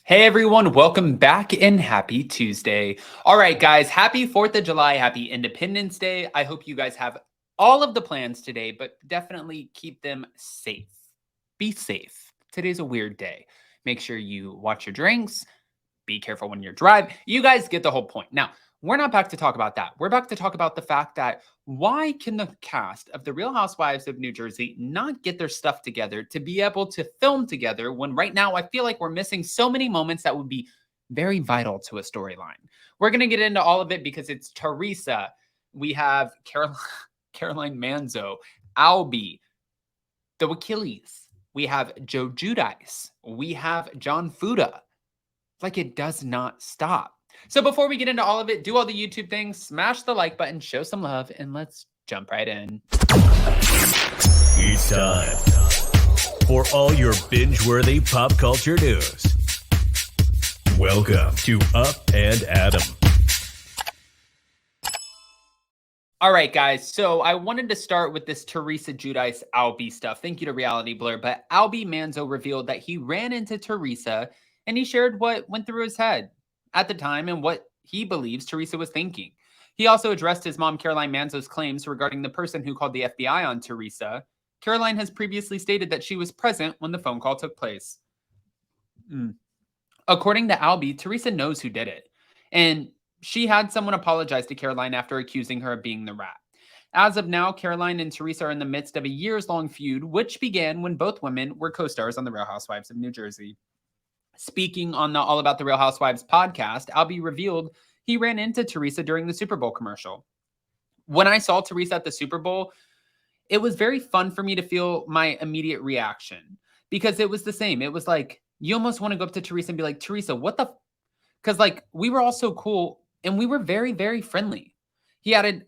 Hey everyone, welcome back and happy Tuesday. All right, guys, happy 4th of July, happy Independence Day. I hope you guys have all of the plans today, but definitely keep them safe. Be safe. Today's a weird day. Make sure you watch your drinks, be careful when you're driving. You guys get the whole point. Now, we're not back to talk about that. We're back to talk about the fact that why can the cast of The Real Housewives of New Jersey not get their stuff together to be able to film together when right now I feel like we're missing so many moments that would be very vital to a storyline. We're going to get into all of it because it's Teresa. We have Caroline Manzo, Albie, the Wakilis. We have Joe Giudice. We have John Fuda. Like it does not stop. So before we get into all of it, do all the YouTube things, smash the like button, show some love, and let's jump right in. It's time for all your binge-worthy pop culture news. Welcome to Up and Adam. All right, guys. So I wanted to start with this Teresa Giudice Albie stuff. Thank you to Reality Blur. But Albie Manzo revealed that he ran into Teresa and he shared what went through his head at the time and what he believes Teresa was thinking. He also addressed his mom, Caroline Manzo's claims regarding the person who called the FBI on Teresa. Caroline has previously stated that she was present when the phone call took place. According to Albie, Teresa knows who did it. And she had someone apologize to Caroline after accusing her of being the rat. As of now, Caroline and Teresa are in the midst of a years-long feud, which began when both women were co-stars on The Real Housewives of New Jersey. Speaking on the All About the Real Housewives podcast, Albie revealed he ran into Teresa during the Super Bowl commercial. When I saw Teresa at the Super Bowl, it was very fun for me to feel my immediate reaction because it was the same. It was like, you almost want to go up to Teresa and be like, Teresa, what the? Because like we were all so cool and we were very, very friendly. He added,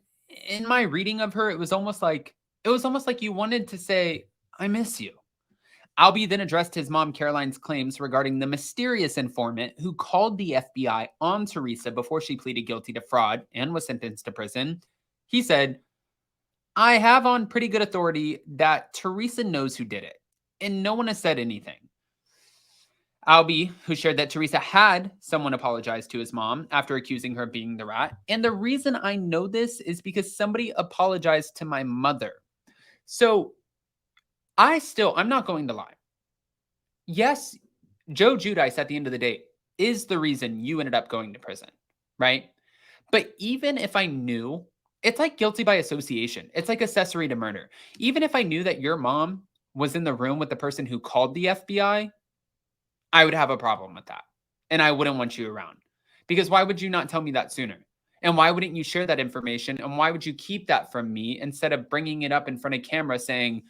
in my reading of her, it was almost like you wanted to say, I miss you. Albie then addressed his mom Caroline's claims regarding the mysterious informant who called the FBI on Teresa before she pleaded guilty to fraud and was sentenced to prison. He said, I have on pretty good authority that Teresa knows who did it, and no one has said anything. Albie, who shared that Teresa had someone apologize to his mom after accusing her of being the rat. And the reason I know this is because somebody apologized to my mother. So I'm not going to lie. Yes, Joe Giudice at the end of the day is the reason you ended up going to prison, right? But even if I knew, it's like guilty by association. It's like accessory to murder. Even if I knew that your mom was in the room with the person who called the FBI, I would have a problem with that. And I wouldn't want you around. Because why would you not tell me that sooner? And why wouldn't you share that information? And why would you keep that from me instead of bringing it up in front of camera saying,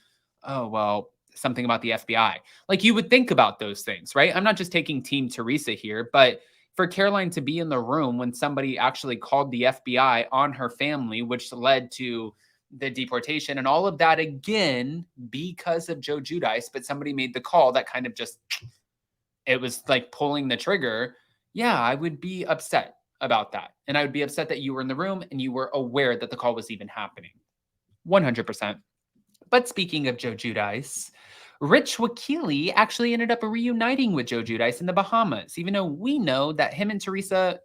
oh, well, something about the FBI? Like you would think about those things, right? I'm not just taking Team Teresa here, but for Caroline to be in the room when somebody actually called the FBI on her family, which led to the deportation and all of that again because of Joe Giudice, but somebody made the call that kind of just, it was like pulling the trigger. Yeah, I would be upset about that. And I would be upset that you were in the room and you were aware that the call was even happening. 100%. But speaking of Joe Giudice, RHONJ actually ended up reuniting with Joe Giudice in the Bahamas, even though we know that him and Teresa,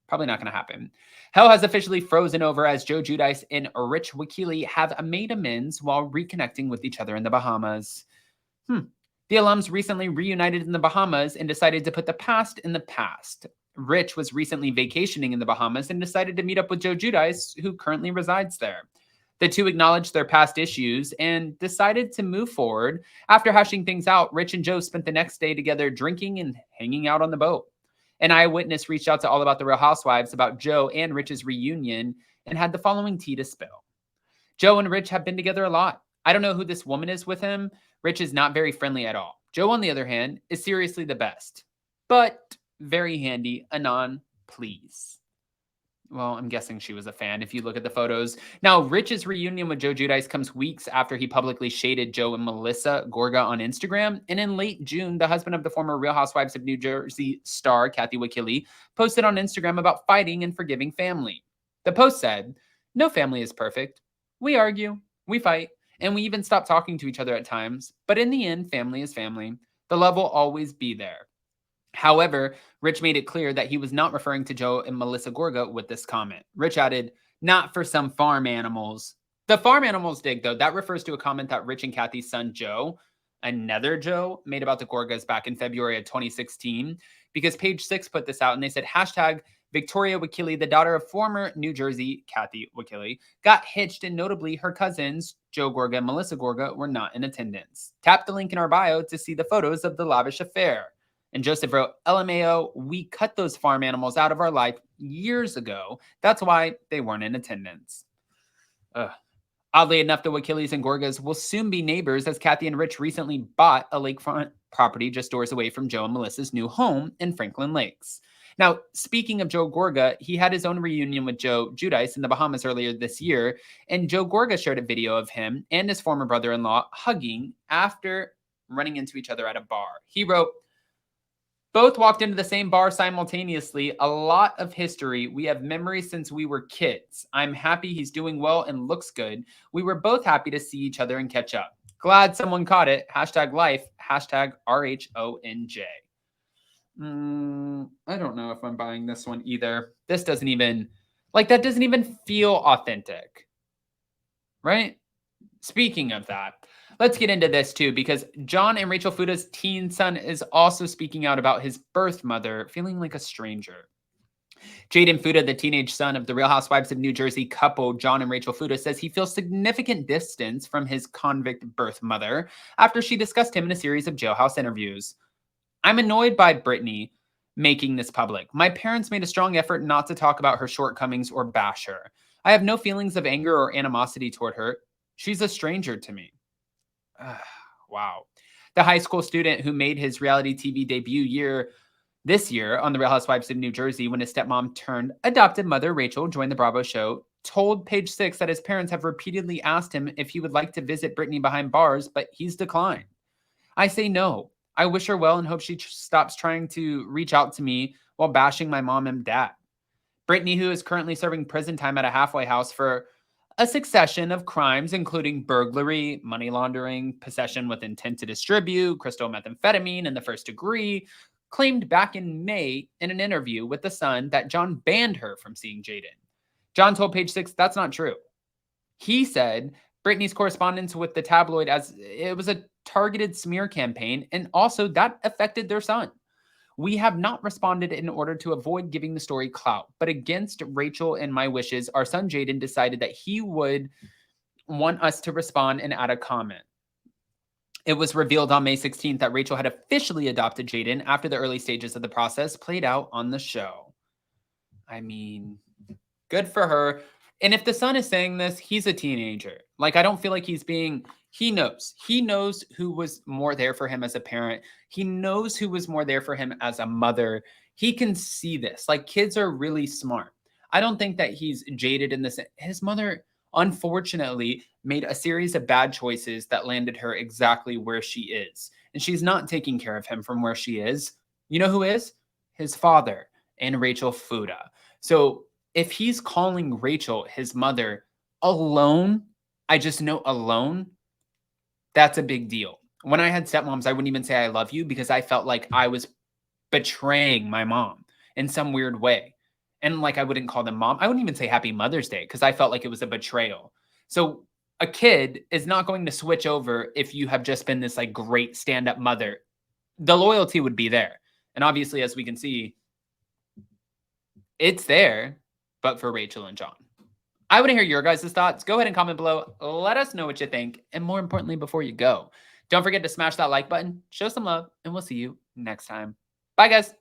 probably not going to happen. Hell has officially frozen over as Joe Giudice and RHONJ have made amends while reconnecting with each other in the Bahamas. The alums recently reunited in the Bahamas and decided to put the past in the past. Rich was recently vacationing in the Bahamas and decided to meet up with Joe Giudice, who currently resides there. The two acknowledged their past issues and decided to move forward. After hashing things out, Rich and Joe spent the next day together drinking and hanging out on the boat. An eyewitness reached out to All About the Real Housewives about Joe and Rich's reunion and had the following tea to spill. Joe and Rich have been together a lot. I don't know who this woman is with him. Rich is not very friendly at all. Joe, on the other hand, is seriously the best, but very handy. Anon, please. Well, I'm guessing she was a fan if you look at the photos. Now, Rich's reunion with Joe Giudice comes weeks after he publicly shaded Joe and Melissa Gorga on Instagram. And in late June, the husband of the former Real Housewives of New Jersey star, Kathy Wakili, posted on Instagram about fighting and forgiving family. The post said, "No family is perfect. We argue, we fight, and we even stop talking to each other at times. But in the end, family is family. The love will always be there. However, Rich made it clear that he was not referring to Joe and Melissa Gorga with this comment. Rich added, "Not for some farm animals." The farm animals dig, though. That refers to a comment that Rich and Kathy's son, Joe, another Joe, made about the Gorgas back in February of 2016, because Page Six put this out and they said, hashtag Victoria Wakili, the daughter of former New Jersey Kathy Wakili, got hitched, and notably her cousins, Joe Gorga and Melissa Gorga, were not in attendance. Tap the link in our bio to see the photos of the lavish affair. And Joseph wrote, LMAO, we cut those farm animals out of our life years ago. That's why they weren't in attendance. Ugh. Oddly enough, the Wakilis and Gorgas will soon be neighbors, as Kathy and Rich recently bought a lakefront property just doors away from Joe and Melissa's new home in Franklin Lakes. Now, speaking of Joe Gorga, he had his own reunion with Joe Giudice in the Bahamas earlier this year, and Joe Gorga shared a video of him and his former brother-in-law hugging after running into each other at a bar. He wrote, "Both walked into the same bar simultaneously. A lot of history. We have memories since we were kids. I'm happy he's doing well and looks good. We were both happy to see each other and catch up. Glad someone caught it. Hashtag life. Hashtag RHONJ." I don't know if I'm buying this one either. This doesn't even, that doesn't even feel authentic. Right? Speaking of that, let's get into this too, because John and Rachel Fuda's teen son is also speaking out about his birth mother feeling like a stranger. Jaden Fuda, the teenage son of the Real Housewives of New Jersey couple John and Rachel Fuda, says he feels significant distance from his convict birth mother after she discussed him in a series of jailhouse interviews. "I'm annoyed by Brittany making this public. My parents made a strong effort not to talk about her shortcomings or bash her. I have no feelings of anger or animosity toward her. She's a stranger to me." Wow. The high school student who made his reality TV debut this year on the Real Housewives of New Jersey when his stepmom turned adopted mother Rachel joined the Bravo show told Page Six that his parents have repeatedly asked him if he would like to visit Brittany behind bars, but he's declined. "I say no. I wish her well and hope she stops trying to reach out to me while bashing my mom and dad." Brittany, who is currently serving prison time at a halfway house for a succession of crimes, including burglary, money laundering, possession with intent to distribute, crystal methamphetamine in the first degree, claimed back in May in an interview with The Sun that John banned her from seeing Jaden. John told Page Six that's not true. He said Brittany's correspondence with the tabloid as it was a targeted smear campaign, and also that affected their son. "We have not responded in order to avoid giving the story clout, but against Rachel and my wishes, our son Jaden decided that he would want us to respond and add a comment." It was revealed on May 16th that Rachel had officially adopted Jaden after the early stages of the process played out on the show. I mean, good for her. And if the son is saying this, he's a teenager. I don't feel like he knows who was more there for him as a parent. He knows who was more there for him as a mother. He can see this. Kids are really smart. I don't think that he's jaded in this. His mother, unfortunately, made a series of bad choices that landed her exactly where she is. And she's not taking care of him from where she is. You know who is? His father and Rachel Fuda. So if he's calling Rachel his mother alone, I just know alone, that's a big deal. When I had stepmoms, I wouldn't even say I love you because I felt like I was betraying my mom in some weird way. And I wouldn't call them mom. I wouldn't even say Happy Mother's Day because I felt like it was a betrayal. So a kid is not going to switch over if you have just been this great stand-up mother. The loyalty would be there. And obviously, as we can see, it's there, but for Rachel and John. I want to hear your guys' thoughts. Go ahead and comment below. Let us know what you think. And more importantly, before you go, don't forget to smash that like button, show some love, and we'll see you next time. Bye, guys.